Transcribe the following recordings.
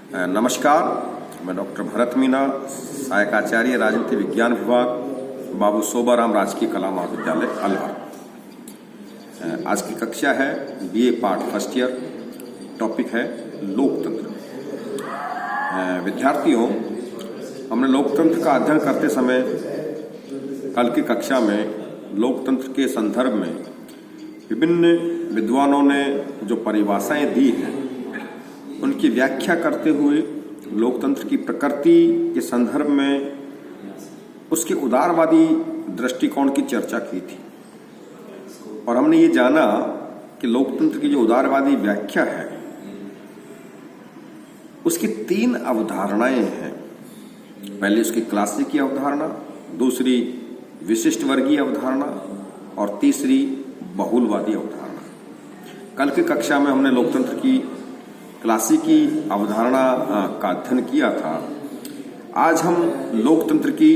नमस्कार, मैं डॉक्टर भरत मीना, सहायक आचार्य राजनीति विज्ञान विभाग, बाबू सोबाराम राजकीय कला महाविद्यालय अलवर। आज की कक्षा है BA part first year. Topic है लोकतंत्र। विद्यार्थियों, हमने लोकतंत्र का अध्ययन करते समय कल की कक्षा में लोकतंत्र के संदर्भ में विभिन्न विद्वानों ने जो परिभाषाएं दी हैं उनकी व्याख्या करते हुए लोकतंत्र की प्रकृति के संदर्भ में उसके उदारवादी दृष्टिकोण की चर्चा की थी। और हमने ये जाना कि लोकतंत्र की जो उदारवादी व्याख्या है उसकी 3 अवधारणाएं हैं। पहले उसकी क्लासिकी अवधारणा, दूसरी विशिष्ट वर्गीय अवधारणा और तीसरी बहुलवादी अवधारणा। कल की कक्षा में हमने लोकतंत्र की क्लासिकी अवधारणा का अध्ययन किया था। आज हम लोकतंत्र की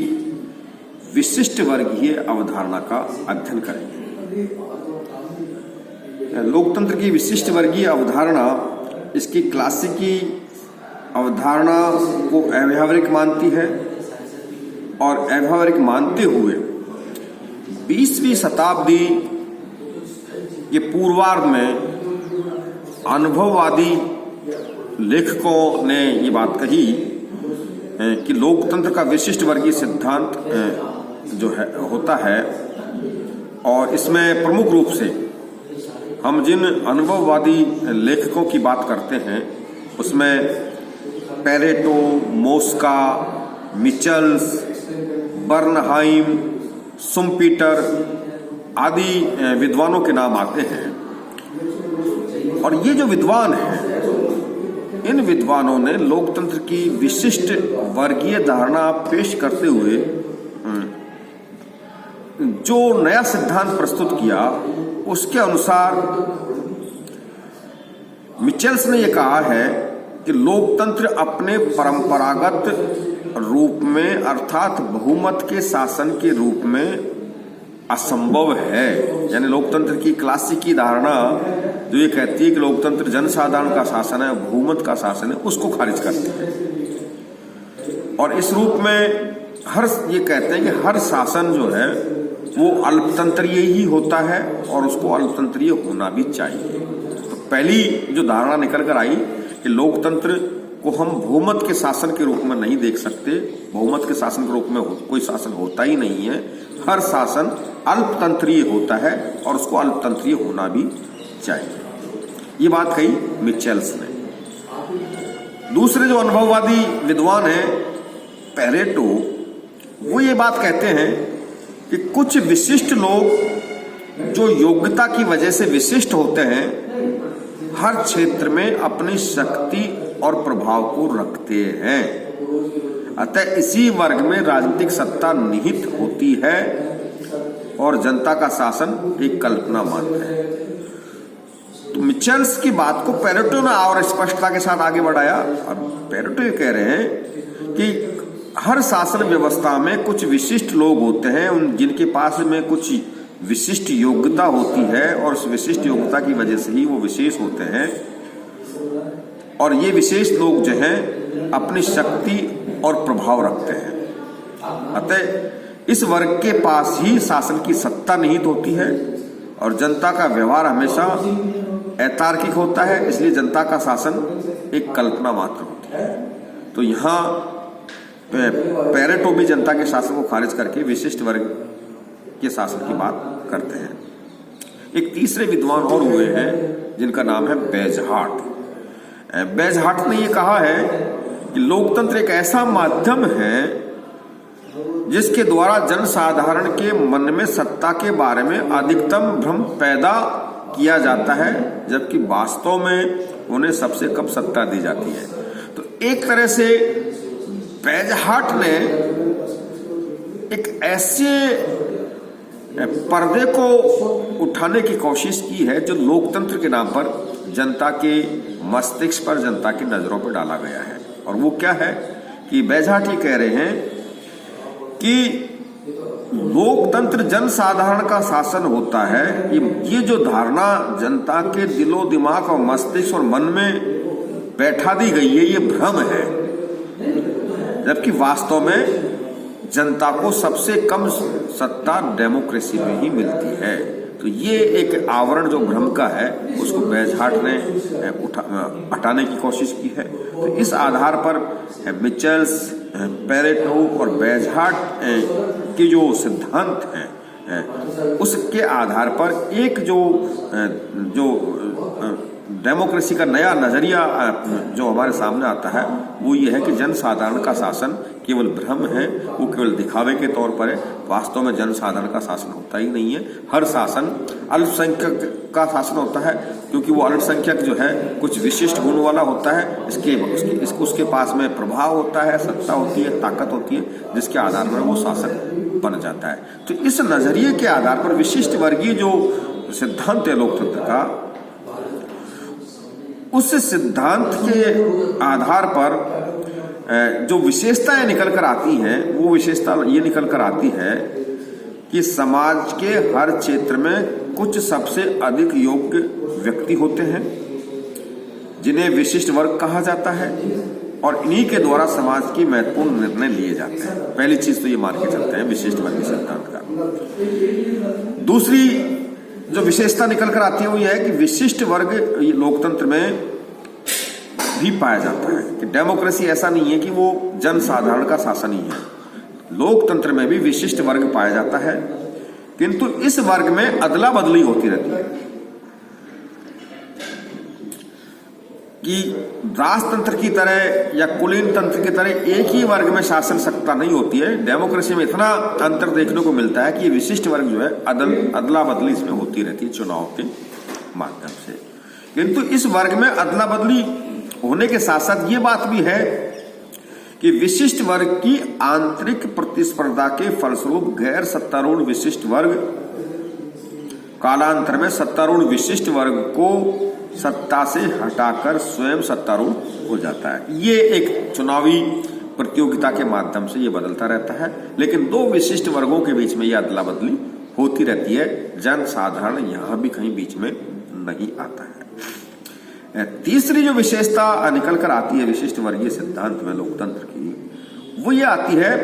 विशिष्ट वर्गीय अवधारणा का अध्ययन करेंगे। लोकतंत्र की विशिष्ट वर्गीय अवधारणा इसकी क्लासिकी अवधारणा को अव्यावहारिक मानती है और अव्यावहारिक मानते हुए 20वीं शताब्दी के पूर्वार्ध में अनुभववादी लेखकों ने ये बात कही कि लोकतंत्र का विशिष्ट वर्गीय सिद्धांत जो है होता है, और इसमें प्रमुख रूप से हम जिन अनुभववादी लेखकों की बात करते हैं उसमें पेरेटो, मोस्का, मिचेल्स, बर्नहाइम, शुम्पीटर आदि विद्वानों के नाम आते हैं। और ये जो विद्वान हैं, इन विद्वानों ने लोकतंत्र की विशिष्ट वर्गीय धारणा पेश करते हुए जो नया सिद्धांत प्रस्तुत किया उसके अनुसार मिचेल्स ने यह कहा है कि लोकतंत्र अपने परंपरागत रूप में अर्थात बहुमत के शासन के रूप में असंभव है। यानी लोकतंत्र की क्लासिकी धारणा जो ये कहती है कि लोकतंत्र जनसाधारण का शासन है, बहुमत का शासन है, उसको खारिज करती है। और इस रूप में ये कहते हैं कि हर शासन जो है वो अल्पतंत्रीय ही होता है और उसको अल्पतंत्रीय होना भी चाहिए। तो पहली जो धारणा निकल कर आई कि लोकतंत्र को हम बहुमत के शासन के रूप में नहीं देख सकते, बहुमत के शासन के रूप में कोई शासन होता ही नहीं है, हर शासन अल्पतंत्रीय होता है और उसको अल्पतंत्रीय होना भी चाहिए। ये बात कही मिचेल्स ने। दूसरे जो अनुभववादी विद्वान हैं पेरेटो, वो ये बात कहते हैं कि कुछ विशिष्ट लोग जो योग्यता की वजह से विशिष्ट होते हैं हर क्षेत्र में अपनी शक्ति और प्रभाव को रखते हैं, अतः इसी वर्ग में राजनीतिक सत्ता निहित होती है और जनता का शासन एक कल्पना मात्र है। तो मिचेल्स की बात को पेरेटो ने और स्पष्टता के साथ आगे बढ़ाया। और पेरेटो ये कह रहे हैं कि हर शासन व्यवस्था में कुछ विशिष्ट लोग होते हैं, उन जिनके पास में कुछ विशिष्ट योग्यता होती है और उस विशिष्ट योग्यता की वजह से ही वो विशेष होते हैं। और ये विशेष लोग जो हैं अपनी शक्ति और प्रभाव रखते हैं, अतः इस वर्ग के पास ही शासन की सत्ता निहित होती है और जनता का व्यवहार हमेशा अतार्किक होता है, इसलिए जनता का शासन एक कल्पना मात्र होती है। तो यहाँ पेरेटो भी जनता के शासन को खारिज करके विशिष्ट वर्ग के शासन की बात करते हैं। एक तीसरे विद्वान और हुए हैं जिनका नाम है बेजहार्ट। बेजहार्ट ने यह कहा है कि लोकतंत्र एक ऐसा माध्यम है जिसके द्वारा जनसाधारण के मन में सत्ता के बारे में अधिकतम भ्रम पैदा किया जाता है, जबकि वास्तव में उन्हें सबसे कम सत्ता दी जाती है। तो एक तरह से बेजहार्ट ने एक ऐसे पर्दे को उठाने की कोशिश की है जो लोकतंत्र के नाम पर जनता के मस्तिष्क पर, जनता की नजरों पर डाला गया है। और वो क्या है कि बेजहार्ट ये कह रहे हैं कि लोकतंत्र जनसाधारण का शासन होता है। ये जो धारणा जनता के दिलो दिमाग और मस्तिष्क और मन में बैठा दी गई है, ये भ्रम है, जबकि वास्तव में जनता को सबसे कम सत्ता डेमोक्रेसी में ही मिलती है। तो ये एक आवरण जो भ्रम का है उसको बैजहाट ने हटाने की कोशिश की है। तो इस आधार पर मिचेल्स, पेरेटो और बैजहाट के जो सिद्धांत हैं उसके आधार पर एक जो डेमोक्रेसी का नया नजरिया जो हमारे सामने आता है वो ये है कि जनसाधारण का शासन केवल भ्रम है, वो केवल दिखावे के तौर पर है। वास्तव में जनसाधारण का शासन होता ही नहीं है। हर शासन अल्पसंख्यक का शासन होता है, क्योंकि वो अल्पसंख्यक जो है कुछ विशिष्ट गुण वाला होता है। उसके पास में प्रभाव होता है, सत्ता होती है, ताकत होती है, जिसके आधार पर वो शासक बन जाता है। तो इस नजरिए के आधार पर विशिष्ट वर्गीय जो सिद्धांत है लोकतंत्र का, उस सिद्धांत के आधार पर जो विशेषताएं निकल कर आती हैं, वो विशेषता ये निकल कर आती है कि समाज के हर क्षेत्र में कुछ सबसे अधिक योग्य व्यक्ति होते हैं जिन्हें विशिष्ट वर्ग कहा जाता है, और इन्हीं के द्वारा समाज की महत्वपूर्ण निर्णय लिए जाते हैं। पहली चीज तो ये मान के चलते हैं विशिष्ट वर्गीय सिद्धांत का। दूसरी जो विशेषता निकल कर आती है वो यह है कि विशिष्ट वर्ग लोकतंत्र में भी पाया जाता है, कि डेमोक्रेसी ऐसा नहीं है कि वो जनसाधारण का शासन ही है। लोकतंत्र में भी विशिष्ट वर्ग पाया जाता है, किंतु इस वर्ग में अदला बदली होती रहती है, कि राजतंत्र की तरह या कुलीन तंत्र की तरह एक ही वर्ग में शासन सत्ता नहीं होती है। डेमोक्रेसी में इतना अंतर देखने को मिलता है कि विशिष्ट वर्ग जो है अदला बदली इसमें होती रहती है चुनाव के माध्यम से। किंतु इस वर्ग में अदला बदली होने के साथ साथ ये बात भी है कि विशिष्ट वर्ग की आंतरिक प्रतिस्पर्धा के फलस्वरूप गैर सत्तारूढ़ विशिष्ट वर्ग कालांतर में सत्तारूढ़ विशिष्ट वर्ग को सत्ता से हटाकर स्वयं सत्तारूढ़ हो जाता है। ये एक चुनावी प्रतियोगिता के माध्यम से ये बदलता रहता है, लेकिन दो विशिष्ट वर्गों के बीच में ये अदला बदली होती रहती है। जनसाधारण यहां भी कहीं बीच में नहीं आता है। तीसरी जो विशेषता निकल कर आती है विशिष्ट वर्गीय सिद्धांत में लोकतंत्र की, वो ये आती है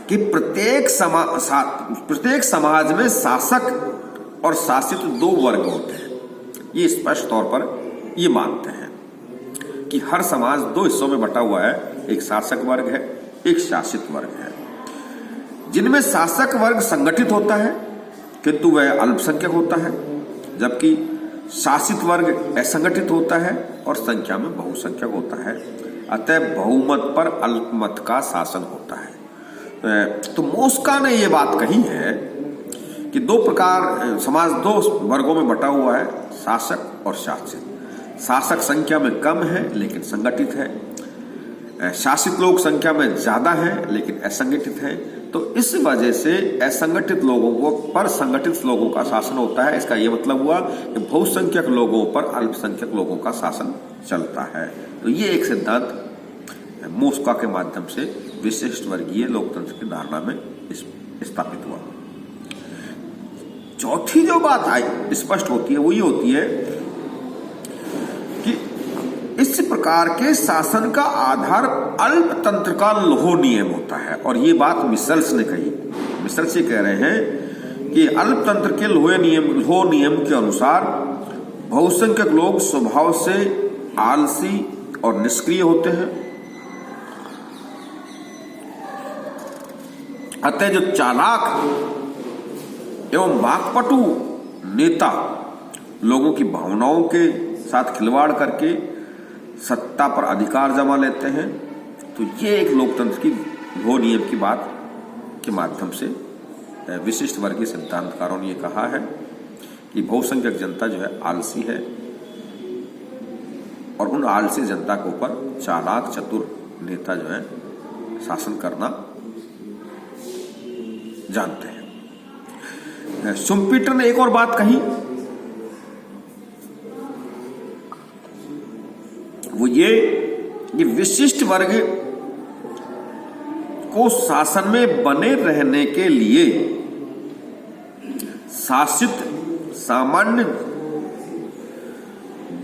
कि प्रत्येक समाज में शासक और शासित दो वर्ग होते हैं। ये स्पष्ट तौर पर ये मानते हैं कि हर समाज दो हिस्सों में बटा हुआ है, एक शासक वर्ग है, एक शासित वर्ग है, जिनमें शासक वर्ग संगठित होता है किंतु वह अल्पसंख्यक होता है, जबकि शासित वर्ग असंगठित होता है और संख्या में बहुसंख्यक होता है। अतः बहुमत पर अल्पमत का शासन होता है। तो मोस्का ने यह बात कही है कि दो प्रकार समाज दो वर्गों में बटा हुआ है, शासक और शासित। शासक संख्या में कम है लेकिन संगठित है, शासित लोग संख्या में ज्यादा है लेकिन असंगठित है। तो इस वजह से असंगठित लोगों को पर संगठित लोगों का शासन होता है। इसका यह मतलब हुआ कि बहुसंख्यक लोगों पर अल्पसंख्यक लोगों का शासन चलता है। तो ये एक सिद्धांत मोस्का के माध्यम से विशिष्ट वर्गीय लोकतंत्र की धारणा में स्थापित हुआ। चौथी जो बात आई स्पष्ट होती है वो ये होती है कि इस प्रकार के शासन का आधार अल्पतंत्र का लोह नियम होता है। और ये बात मिसल्स ने कही। मिसल्स ये कह रहे हैं कि अल्पतंत्र के लोह नियम के अनुसार बहुसंख्यक लोग स्वभाव से आलसी और निष्क्रिय होते हैं। अतः जो चालाक एवं वाकपटु नेता लोगों की भावनाओं के साथ खिलवाड़ करके सत्ता पर अधिकार जमा लेते हैं। तो ये एक लोकतंत्र की लोह नियम की बात के माध्यम से विशिष्ट वर्गीय सिद्धांतकारों ने कहा है कि बहुसंख्यक जनता जो है आलसी है और उन आलसी जनता के ऊपर चालाक चतुर नेता जो है शासन करना जानते हैं। शुम्पीटर ने एक और बात कही, वो ये कि विशिष्ट वर्ग को शासन में बने रहने के लिए शासित सामान्य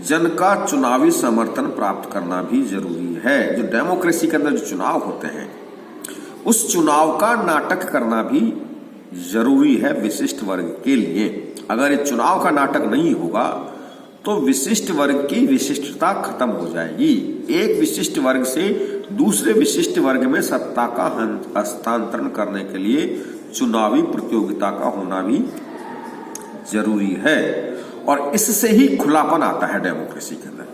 जन का चुनावी समर्थन प्राप्त करना भी जरूरी है। जो डेमोक्रेसी के अंदर जो चुनाव होते हैं उस चुनाव का नाटक करना भी जरूरी है विशिष्ट वर्ग के लिए। अगर ये चुनाव का नाटक नहीं होगा तो विशिष्ट वर्ग की विशिष्टता खत्म हो जाएगी। एक विशिष्ट वर्ग से दूसरे विशिष्ट वर्ग में सत्ता का हस्तांतरण करने के लिए चुनावी प्रतियोगिता का होना भी जरूरी है और इससे ही खुलापन आता है डेमोक्रेसी के अंदर।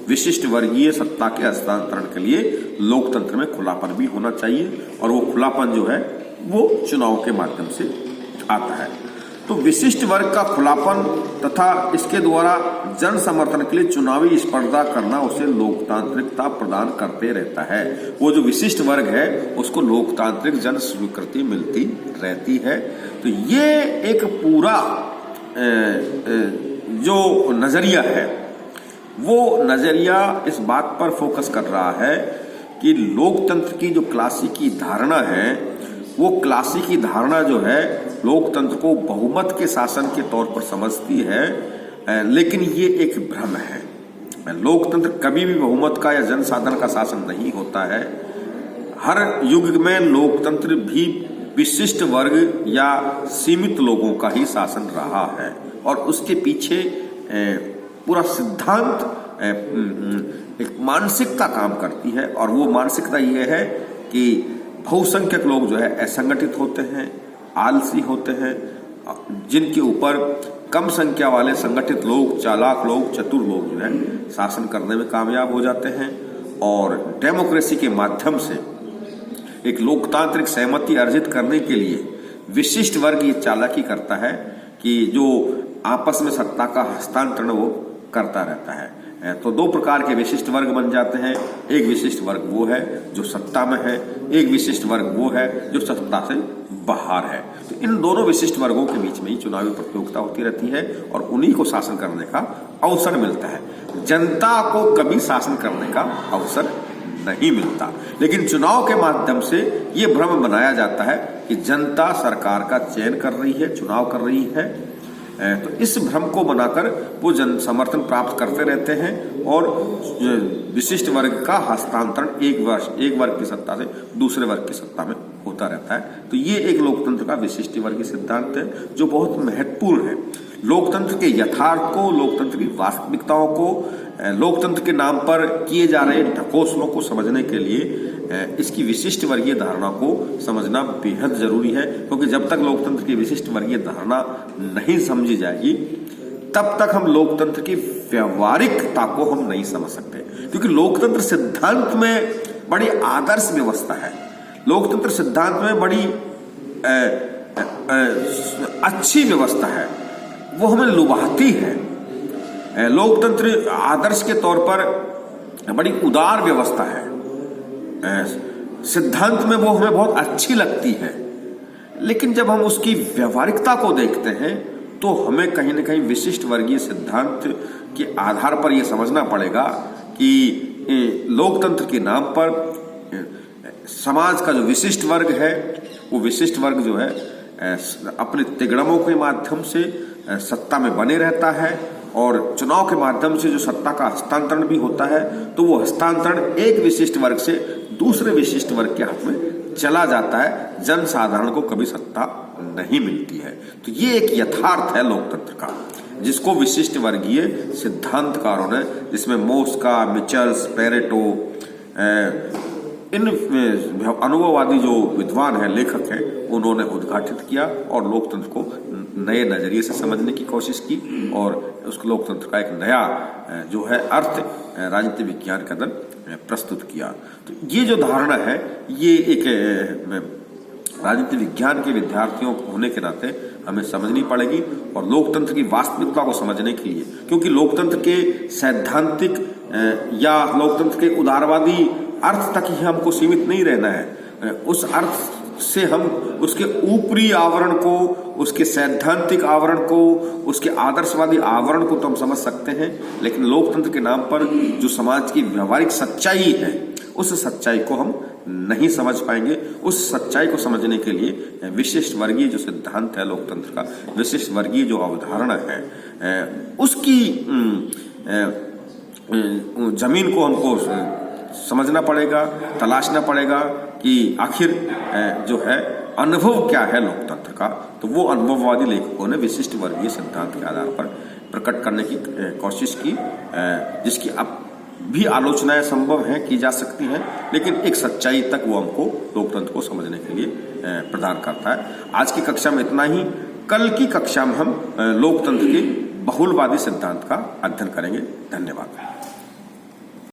विशिष्ट वर्गीय सत्ता के हस्तांतरण के लिए लोकतंत्र में खुलापन भी होना चाहिए और वो खुलापन जो है वो चुनाव के माध्यम से आता है। तो विशिष्ट वर्ग का खुलापन तथा इसके द्वारा जन समर्थन के लिए चुनावी स्पर्धा करना उसे लोकतांत्रिकता प्रदान करते रहता है। वो जो विशिष्ट वर्ग है उसको लोकतांत्रिक जन स्वीकृति मिलती रहती है। तो ये एक पूरा जो नजरिया है वो नजरिया इस बात पर फोकस कर रहा है कि लोकतंत्र की जो क्लासिकी धारणा है वो क्लासिकी धारणा जो है लोकतंत्र को बहुमत के शासन के तौर पर समझती है, लेकिन ये एक भ्रम है। लोकतंत्र कभी भी बहुमत का या जनसाधारण का शासन नहीं होता है। हर युग में लोकतंत्र भी विशिष्ट वर्ग या सीमित लोगों का ही शासन रहा है और उसके पीछे पूरा सिद्धांत एक मानसिकता काम करती है और वो मानसिकता ये है कि बहुसंख्यक लोग जो है असंगठित होते हैं, आलसी होते हैं, जिनके ऊपर कम संख्या वाले संगठित लोग, चालाक लोग, चतुर लोग जो है शासन करने में कामयाब हो जाते हैं। और डेमोक्रेसी के माध्यम से एक लोकतांत्रिक सहमति अर्जित करने के लिए विशिष्ट वर्ग ये चालाकी करता है कि जो आपस में सत्ता का हस्तांतरण वो करता रहता है। तो दो प्रकार के विशिष्ट वर्ग बन जाते हैं। एक विशिष्ट वर्ग वो है जो सत्ता में है, एक विशिष्ट वर्ग वो है जो सत्ता से बाहर है। तो इन दोनों विशिष्ट वर्गों के बीच में ही चुनावी प्रतियोगिता होती रहती है और उन्हीं को शासन करने का अवसर मिलता है। जनता को कभी शासन करने का अवसर नहीं मिलता, लेकिन चुनाव के माध्यम से ये भ्रम बनाया जाता है कि जनता सरकार का चयन कर रही है, चुनाव कर रही है। तो इस भ्रम को बनाकर वो जन समर्थन प्राप्त करते रहते हैं और विशिष्ट वर्ग का हस्तांतरण एक वर्ग की सत्ता से दूसरे वर्ग की सत्ता में होता रहता है। तो ये एक लोकतंत्र का विशिष्ट वर्गीय सिद्धांत है जो बहुत महत्वपूर्ण है। लोकतंत्र के यथार्थ को, लोकतंत्र की वास्तविकताओं को, लोकतंत्र के नाम पर किए जा रहे ढकोसलों को समझने के लिए इसकी विशिष्ट वर्गीय धारणा को समझना बेहद जरूरी है, क्योंकि जब तक लोकतंत्र की विशिष्ट वर्गीय धारणा नहीं समझी जाएगी तब तक हम लोकतंत्र की व्यवहारिकता को हम नहीं समझ सकते। क्योंकि लोकतंत्र सिद्धांत में बड़ी आदर्श व्यवस्था है, लोकतंत्र सिद्धांत में बड़ी अच्छी व्यवस्था है, वो हमें लुभाती है। लोकतंत्र आदर्श के तौर पर बड़ी उदार व्यवस्था है, सिद्धांत में वो हमें बहुत अच्छी लगती है, लेकिन जब हम उसकी व्यवहारिकता को देखते हैं तो हमें कहीं न कहीं विशिष्ट वर्गीय सिद्धांत के आधार पर यह समझना पड़ेगा कि लोकतंत्र के नाम पर समाज का जो विशिष्ट वर्ग है वो विशिष्ट वर्ग जो है अपने तिगड़मों के माध्यम से सत्ता में बने रहता है और चुनाव के माध्यम से जो सत्ता का हस्तांतरण भी होता है तो वो हस्तांतरण एक विशिष्ट वर्ग से दूसरे विशिष्ट वर्ग के हाथ में चला जाता है। जनसाधारण को कभी सत्ता नहीं मिलती है। तो ये एक यथार्थ है लोकतंत्र का, जिसको विशिष्ट वर्गीय सिद्धांतकारों ने, जिसमें मोस्का, मिचल्स, पेरेटो, इन अनुभववादी जो विद्वान हैं, लेखक हैं, उन्होंने उद्घाटित किया और लोकतंत्र को नए नजरिए से समझने की कोशिश की और उस लोकतंत्र का एक नया जो है अर्थ राजनीति विज्ञान के अंदर प्रस्तुत किया। तो ये जो धारणा है ये एक राजनीति विज्ञान के विद्यार्थियों होने के नाते हमें समझनी पड़ेगी और लोकतंत्र की वास्तविकता को समझने के लिए, क्योंकि लोकतंत्र के सैद्धांतिक या लोकतंत्र के उदारवादी अर्थ तक ही हमको सीमित नहीं रहना है। उस अर्थ से हम उसके ऊपरी आवरण को, उसके सैद्धांतिक आवरण को, उसके आदर्शवादी आवरण को तो हम समझ सकते हैं, लेकिन लोकतंत्र के नाम पर जो समाज की व्यवहारिक सच्चाई है उस सच्चाई को हम नहीं समझ पाएंगे। उस सच्चाई को समझने के लिए विशिष्ट वर्गीय जो सिद्धांत है लोकतंत्र का, विशिष्ट वर्गीय जो अवधारणा है, उसकी जमीन को हमको समझना पड़ेगा, तलाशना पड़ेगा कि आखिर जो है अनुभव क्या है लोकतंत्र का। तो वो अनुभववादी लेखकों ने विशिष्ट वर्गीय सिद्धांत के आधार पर प्रकट करने की कोशिश की, जिसकी अब भी आलोचनाएं संभव हैं, की जा सकती हैं, लेकिन एक सच्चाई तक वो हमको लोकतंत्र को समझने के लिए प्रदान करता है। आज की कक्षा में इतना ही। कल की कक्षा में हम लोकतंत्र के बहुलवादी सिद्धांत का अध्ययन करेंगे। धन्यवाद।